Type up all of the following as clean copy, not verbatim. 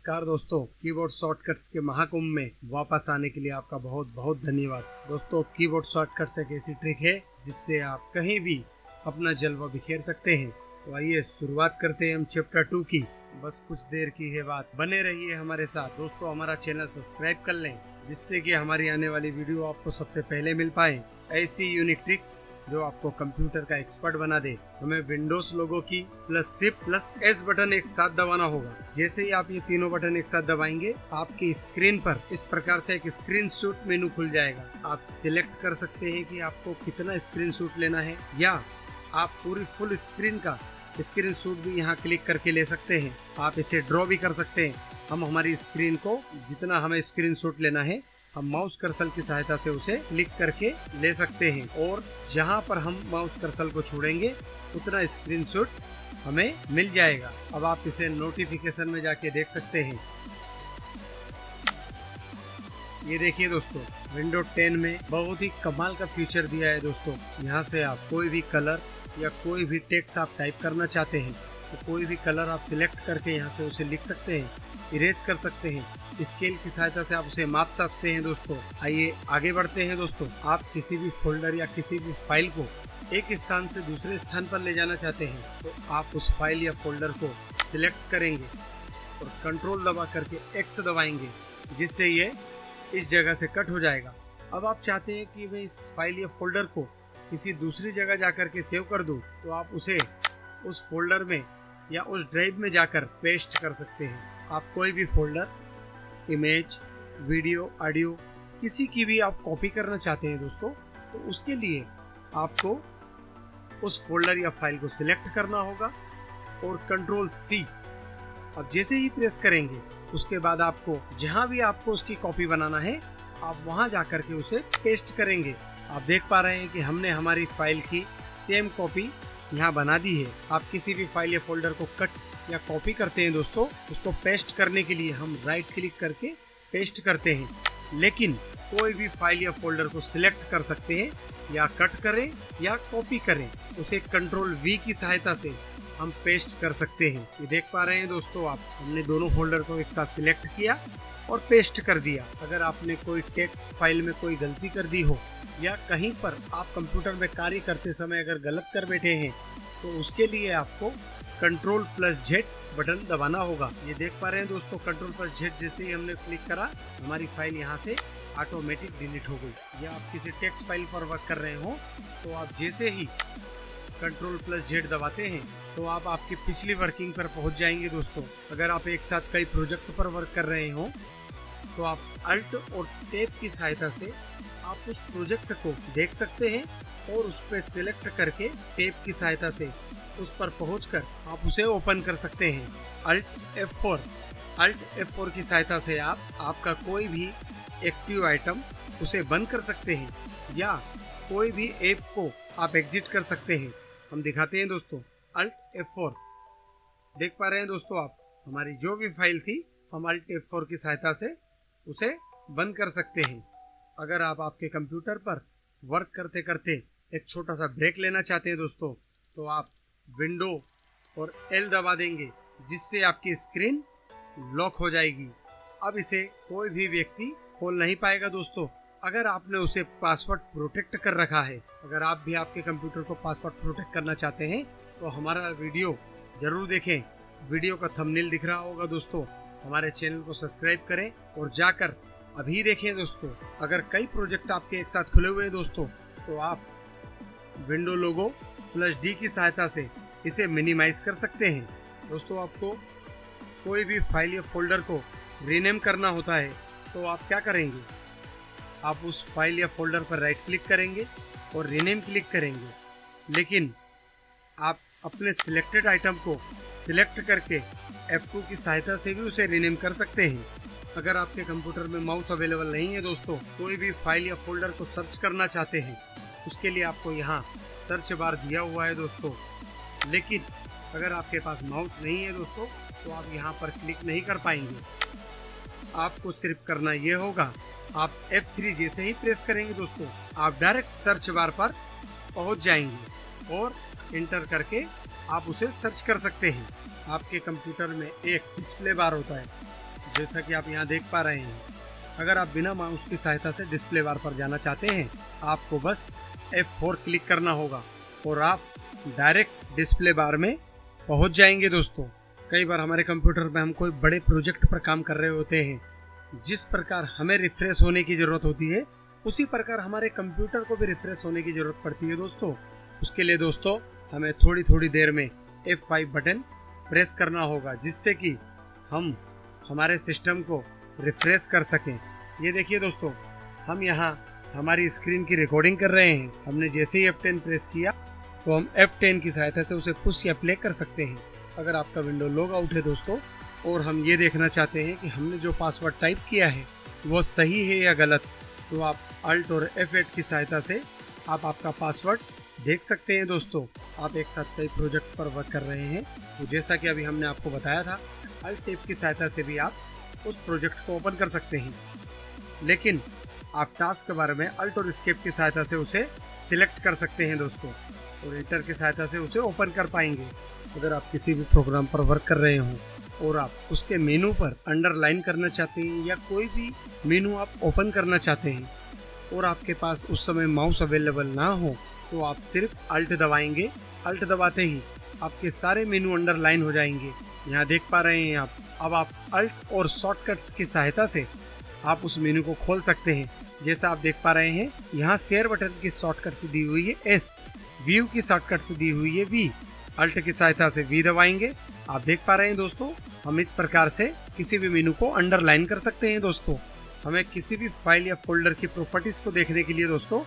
नमस्कार दोस्तों, keyboard shortcuts के महाकुंभ में वापस आने के लिए आपका बहुत बहुत धन्यवाद। दोस्तों, कीबोर्ड शॉर्टकट्स एक ऐसी ट्रिक है जिससे आप कहीं भी अपना जलवा बिखेर सकते हैं। तो आइए शुरुआत करते हैं हम चैप्टर 2 की। बस कुछ देर की है बात, बने रहिए हमारे साथ। दोस्तों, हमारा चैनल सब्सक्राइब कर लें जिससे कि हमारी आने वाली वीडियो आपको सबसे पहले मिल पाए। ऐसी यूनिक ट्रिक्स जो आपको कंप्यूटर का एक्सपर्ट बना दे। हमें विंडोज लोगो की plus shift plus S button एक साथ दबाना होगा। जैसे ही आप ये तीनों बटन एक साथ दबाएंगे, आपकी स्क्रीन पर इस प्रकार से एक स्क्रीनशॉट मेनू खुल जाएगा। आप सिलेक्ट कर सकते हैं कि आपको कितना स्क्रीनशॉट लेना है, या आप पूरी फुल स्क्रीन का स्क्रीनशॉट भी यहाँ क्लिक करके ले सकते हैं। आप इसे ड्रॉ भी कर सकते हैं। हम हमारी स्क्रीन को जितना हमें स्क्रीनशॉट लेना है, हम माउस कर्सर की सहायता से उसे क्लिक करके ले सकते हैं, और जहां पर हम माउस कर्सर को छोड़ेंगे उतना स्क्रीनशॉट हमें मिल जाएगा। अब आप इसे नोटिफिकेशन में जाके देख सकते हैं। ये देखिए दोस्तों, विंडो 10 में बहुत ही कमाल का फीचर दिया है दोस्तों। यहाँ से आप कोई भी कलर या कोई भी टेक्स्ट आप टाइप करना चाहते हैं तो कोई भी कलर आप सिलेक्ट करके यहाँ से उसे लिख सकते हैं, इरेज कर सकते हैं। स्केल की सहायता से आप उसे माप सकते हैं दोस्तों। आइए आगे बढ़ते हैं दोस्तों। आप किसी भी फोल्डर या किसी भी फाइल को एक स्थान से दूसरे स्थान पर ले जाना चाहते हैं तो आप उस फाइल या फोल्डर को सिलेक्ट करेंगे और कंट्रोल दबा करके एक्स दबाएंगे, जिससे ये इस जगह से कट हो जाएगा। अब आप चाहते हैं कि मैं इस फाइल या फोल्डर को किसी दूसरी जगह जाकर के सेव कर दूं, तो आप उसे उस फोल्डर में या उस ड्राइव में जाकर पेस्ट कर सकते हैं। आप कोई भी फोल्डर, इमेज, वीडियो, ऑडियो, किसी की भी आप कॉपी करना चाहते हैं दोस्तों, तो उसके लिए आपको उस फोल्डर या फाइल को सिलेक्ट करना होगा और कंट्रोल सी अब जैसे ही प्रेस करेंगे, उसके बाद आपको जहां भी आपको उसकी कॉपी बनाना है, आप वहां जाकर के उसे पेस्ट करेंगे। आप देख पा रहे हैं कि हमने हमारी फाइल की सेम कॉपी यहाँ बना दी है। आप किसी भी फाइल या फोल्डर को कट या कॉपी करते हैं दोस्तों, उसको पेस्ट करने के लिए हम राइट क्लिक करके पेस्ट करते हैं, लेकिन कोई भी फाइल या फोल्डर को सिलेक्ट कर सकते हैं, या कट करें या कॉपी करें, उसे कंट्रोल वी की सहायता से हम पेस्ट कर सकते हैं। ये देख पा रहे हैं दोस्तों आप, हमने दोनों फोल्डर को एक साथ सिलेक्ट किया और पेस्ट कर दिया। अगर आपने कोई टेक्स्ट फाइल में कोई गलती कर दी हो, या कहीं पर आप कंप्यूटर में कार्य करते समय अगर गलत कर बैठे हैं, तो उसके लिए आपको कंट्रोल प्लस जेड बटन दबाना होगा। ये देख पा रहे हैं दोस्तों, कंट्रोल प्लस जेड जैसे ही हमने क्लिक करा, हमारी फाइल यहाँ से ऑटोमेटिक डिलीट हो गई। या आप किसी टेक्स्ट फाइल पर वर्क कर रहे हो, तो आप जैसे ही कंट्रोल प्लस जेड दबाते हैं तो आप आपकी पिछली वर्किंग पर पहुंच जाएंगे दोस्तों। अगर आप एक साथ कई प्रोजेक्ट पर वर्क कर रहे हो, तो आप अल्ट और टैब की सहायता से आप उस प्रोजेक्ट को देख सकते हैं, और उस पर सिलेक्ट करके टैब की सहायता से उस पर पहुंचकर आप उसे ओपन कर सकते हैं। अल्ट F4 की सहायता से आप आपका कोई भी एक्टिव आइटम उसे बंद कर सकते हैं, या कोई भी ऐप को आप एग्जिट कर सकते हैं। हम दिखाते हैं दोस्तों, अल्ट F4। देख पा रहे हैं दोस्तों आप, हमारी जो भी फाइल थी, हम अल्ट F4 की सहायता से उसे बंद कर सकते हैं। अगर आप आपके कंप्यूटर पर वर्क करते करते एक छोटा सा ब्रेक लेना चाहते हैं दोस्तों, तो आप विंडो और L दबा देंगे, जिससे आपकी स्क्रीन लॉक हो जाएगी। अब इसे कोई भी व्यक्ति खोल नहीं पाएगा दोस्तों, अगर आपने उसे पासवर्ड प्रोटेक्ट कर रखा है। अगर आप भी आपके कंप्यूटर को पासवर्ड प्रोटेक्ट करना चाहते हैं, तो हमारा वीडियो जरूर देखें। वीडियो का थंबनेल दिख रहा होगा दोस्तों। हमारे चैनल को सब्सक्राइब करें और जाकर अभी देखें दोस्तों। अगर कई प्रोजेक्ट आपके एक साथ खुले हुए हैं दोस्तों, तो आप विंडो लोगो प्लस डी की सहायता से इसे मिनिमाइज कर सकते हैं दोस्तों। आपको कोई भी फाइल या फोल्डर को रीनेम करना होता है, तो आप क्या करेंगे, आप उस फाइल या फोल्डर पर राइट क्लिक करेंगे और रीनेम क्लिक करेंगे, लेकिन आप अपने सिलेक्टेड आइटम को सिलेक्ट करके F2 की सहायता से भी उसे रीनेम कर सकते हैं। अगर आपके कंप्यूटर में माउस अवेलेबल नहीं है दोस्तों, कोई भी फाइल या फोल्डर को सर्च करना चाहते हैं, उसके लिए आपको यहाँ सर्च बार दिया हुआ है दोस्तों। लेकिन अगर आपके पास माउस नहीं है दोस्तों, तो आप यहाँ पर क्लिक नहीं कर पाएंगे। आपको सिर्फ करना ये होगा, आप F3 जैसे ही प्रेस करेंगे दोस्तों, आप डायरेक्ट सर्च बार पर पहुँच जाएंगे और इंटर करके आप उसे सर्च कर सकते हैं। आपके कंप्यूटर में एक डिस्प्ले बार होता है, जैसा कि आप यहाँ देख पा रहे हैं, अगर आप बिना माउस की सहायता से डिस्प्ले बार पर जाना चाहते हैं, आपको बस F4 क्लिक करना होगा और आप डायरेक्ट डिस्प्ले बार में पहुंच जाएंगे दोस्तों। कई बार हमारे कंप्यूटर में हम कोई बड़े प्रोजेक्ट पर काम कर रहे होते हैं, जिस प्रकार हमें रिफ्रेश होने की ज़रूरत होती है उसी प्रकार हमारे कंप्यूटर को भी रिफ्रेश होने की ज़रूरत पड़ती है दोस्तों। उसके लिए दोस्तों हमें थोड़ी थोड़ी देर में F5 बटन प्रेस करना होगा, जिससे कि हम हमारे सिस्टम को रिफ्रेश कर सकें। ये देखिए दोस्तों, हम यहाँ हमारी स्क्रीन की रिकॉर्डिंग कर रहे हैं। हमने जैसे ही F10 प्रेस किया तो हम F10 की सहायता से उसे पुश या प्ले कर सकते हैं। अगर आपका विंडो लॉग आउट है दोस्तों और हम ये देखना चाहते हैं कि हमने जो पासवर्ड टाइप किया है वो सही है या गलत, तो आप Alt और F8 की सहायता से आप आपका पासवर्ड देख सकते हैं दोस्तों। आप एक साथ कई प्रोजेक्ट पर वर्क कर रहे हैं, तो जैसा कि अभी हमने आपको बताया था, Alt टैब की सहायता से भी आप उस प्रोजेक्ट को ओपन कर सकते हैं। लेकिन आप टास्क के बारे में Alt और Escape की सहायता से उसे सिलेक्ट कर सकते हैं दोस्तों, और एंटर की सहायता से उसे ओपन कर पाएंगे। अगर आप किसी भी प्रोग्राम पर वर्क कर रहे हों और आप उसके मेनू पर अंडरलाइन करना चाहते हैं या कोई भी मेनू आप ओपन करना चाहते हैं और आपके पास उस समय माउस अवेलेबल ना हो, तो आप सिर्फ Alt दबाएंगे। Alt दबाते ही आपके सारे मेनू अंडरलाइन हो जाएंगे। यहाँ देख पा रहे हैं आप। अब आप Alt और शॉर्टकट्स की सहायता से आप उस मेनू को खोल सकते हैं। जैसा आप देख पा रहे हैं, यहाँ शेयर बटन की शॉर्टकट्स दी हुई है S, व्यू की शॉर्टकट्स दी हुई है V। Alt की सहायता से V दबाएंगे। आप देख पा रहे हैं दोस्तों, हम इस प्रकार से किसी भी मेनू को अंडरलाइन कर सकते हैं दोस्तों। हमें किसी भी फाइल या फोल्डर की प्रॉपर्टीज को देखने के लिए दोस्तों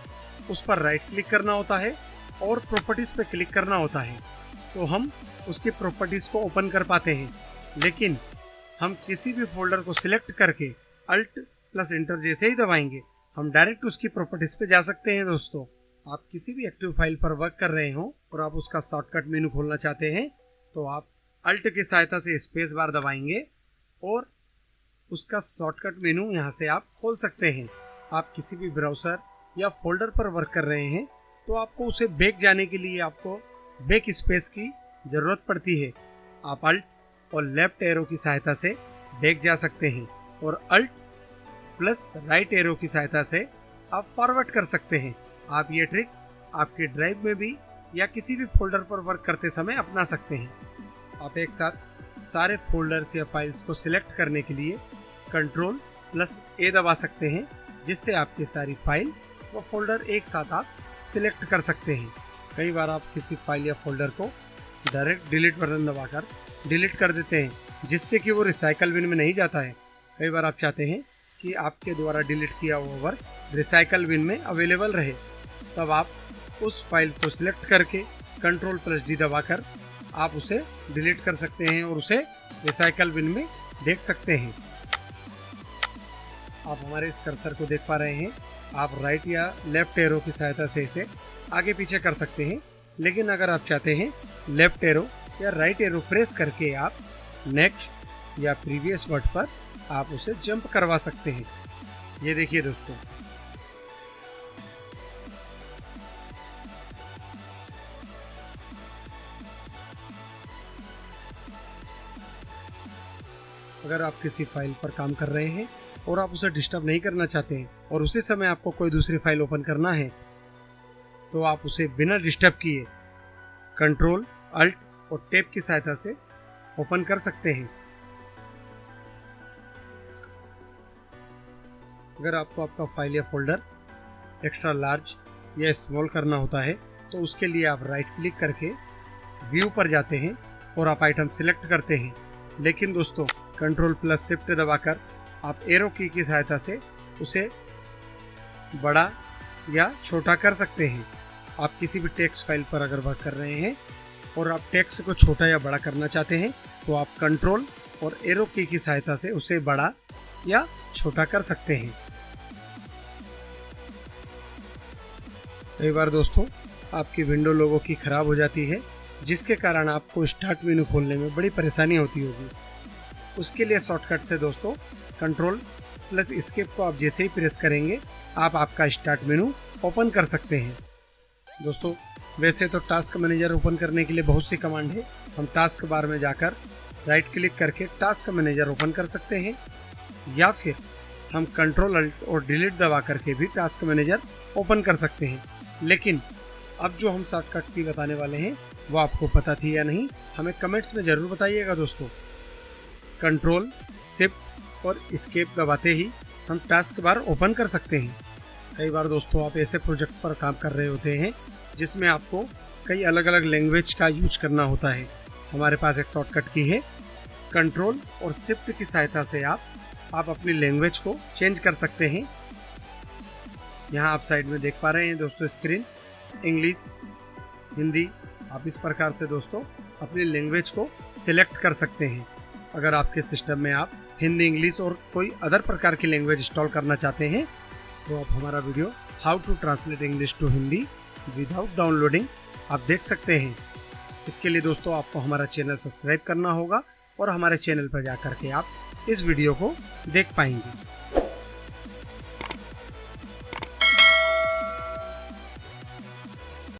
उस पर राइट क्लिक करना होता है और प्रॉपर्टीज पे क्लिक करना होता है, तो हम उसकी प्रॉपर्टीज को ओपन कर पाते हैं। लेकिन हम किसी भी फोल्डर को सिलेक्ट करके Alt प्लस एंटर जैसे ही दबाएंगे, हम डायरेक्ट उसकी प्रॉपर्टीज पे जा सकते हैं दोस्तों। आप किसी भी एक्टिव फाइल पर वर्क कर रहे हो और आप उसका शॉर्टकट मेनू खोलना चाहते हैं, तो आप Alt की सहायता से स्पेस बार दबाएंगे और उसका शॉर्टकट मेनू यहाँ से आप खोल सकते हैं। आप किसी भी ब्राउज़र या फोल्डर पर वर्क कर रहे हैं तो आपको उसे बैक जाने के लिए आपको बैक स्पेस की ज़रूरत पड़ती है। आप Alt और लेफ्ट एरो की सहायता से बैक जा सकते हैं और Alt प्लस राइट एरो की सहायता से आप फॉरवर्ड कर सकते हैं। आप ये ट्रिक आपके ड्राइव में भी या किसी भी फोल्डर पर वर्क करते समय अपना सकते हैं। आप एक साथ सारे फोल्डर्स या फाइल्स को सिलेक्ट करने के लिए Ctrl प्लस A दबा सकते हैं, जिससे आपकी सारी फाइल व फोल्डर एक साथ आप सिलेक्ट कर सकते हैं। कई बार आप किसी फाइल या फोल्डर को डायरेक्ट डिलीट बटन दबाकर डिलीट कर देते हैं, जिससे कि वो रिसाइकल बिन में नहीं जाता है। कई बार आप चाहते हैं कि आपके द्वारा डिलीट किया हुआ वर्क रिसाइकल बिन में अवेलेबल रहे, तब आप उस फाइल को सिलेक्ट करके Ctrl प्लस D दबाकर आप उसे डिलीट कर सकते हैं और उसे रिसाइकल बिन में देख सकते हैं। आप हमारे इस कर्सर को देख पा रहे हैं। आप राइट या लेफ्ट एरो की सहायता से इसे आगे पीछे कर सकते हैं, लेकिन अगर आप चाहते हैं लेफ्ट एरो या राइट एरो प्रेस करके आप नेक्स्ट या प्रीवियस वर्ड पर आप उसे जंप करवा सकते हैं। ये देखिए दोस्तों, अगर आप किसी फाइल पर काम कर रहे हैं और आप उसे डिस्टर्ब नहीं करना चाहते हैं और उसी समय आपको कोई दूसरी फाइल ओपन करना है, तो आप उसे बिना डिस्टर्ब किए Ctrl, Alt और टैब की सहायता से ओपन कर सकते हैं। अगर आपको आपका फाइल या फोल्डर एक्स्ट्रा लार्ज या स्मॉल करना होता है, तो उसके लिए आप राइट क्लिक करके व्यू पर जाते हैं और आप आइटम सिलेक्ट करते हैं। लेकिन दोस्तों Ctrl प्लस शिफ्ट दबाकर आप एरो की सहायता से उसे बड़ा या छोटा कर सकते हैं। आप किसी भी टेक्स्ट फाइल पर अगर वर्क कर रहे हैं और आप टेक्स्ट को छोटा या बड़ा करना चाहते हैं, तो आप Ctrl और एरो की सहायता से उसे बड़ा या छोटा कर सकते हैं। कई बार दोस्तों आपकी विंडो लोगों की ख़राब हो जाती है, जिसके कारण आपको स्टार्ट मेनू खोलने में बड़ी परेशानी होती होगी। उसके लिए शॉर्टकट से दोस्तों Ctrl प्लस एस्केप को आप जैसे ही प्रेस करेंगे, आप आपका स्टार्ट मेनू ओपन कर सकते हैं। दोस्तों वैसे तो टास्क मैनेजर ओपन करने के लिए बहुत सी कमांड है। हम टास्क बार में जाकर राइट क्लिक करके टास्क मैनेजर ओपन कर सकते हैं, या फिर हम कंट्रोल अल्ट और डिलीट दबा करके भी टास्क मैनेजर ओपन कर सकते हैं। लेकिन अब जो हम शॉर्टकट की बताने वाले हैं वो आपको पता थी या नहीं, हमें कमेंट्स में ज़रूर बताइएगा दोस्तों। कंट्रोल, शिफ्ट और एस्केप दबाते ही हम टास्क बार ओपन कर सकते हैं। कई बार दोस्तों आप ऐसे प्रोजेक्ट पर काम कर रहे होते हैं जिसमें आपको कई अलग अलग लैंग्वेज का यूज करना होता है। हमारे पास एक शॉर्टकट की है, कंट्रोल और शिफ्ट की सहायता से आप अपनी लैंग्वेज को चेंज कर सकते हैं। यहाँ आप साइड में देख पा रहे हैं दोस्तों स्क्रीन, इंग्लिश, हिंदी। आप इस प्रकार से दोस्तों अपनी लैंग्वेज को सिलेक्ट कर सकते हैं। अगर आपके सिस्टम में आप हिंदी, इंग्लिश और कोई अदर प्रकार की लैंग्वेज इंस्टॉल करना चाहते हैं तो आप हमारा video how to translate English to Hindi without downloading आप देख सकते हैं। इसके लिए दोस्तों आपको हमारा चैनल सब्सक्राइब करना होगा और हमारे चैनल पर जाकर के आप इस वीडियो को देख पाएंगे।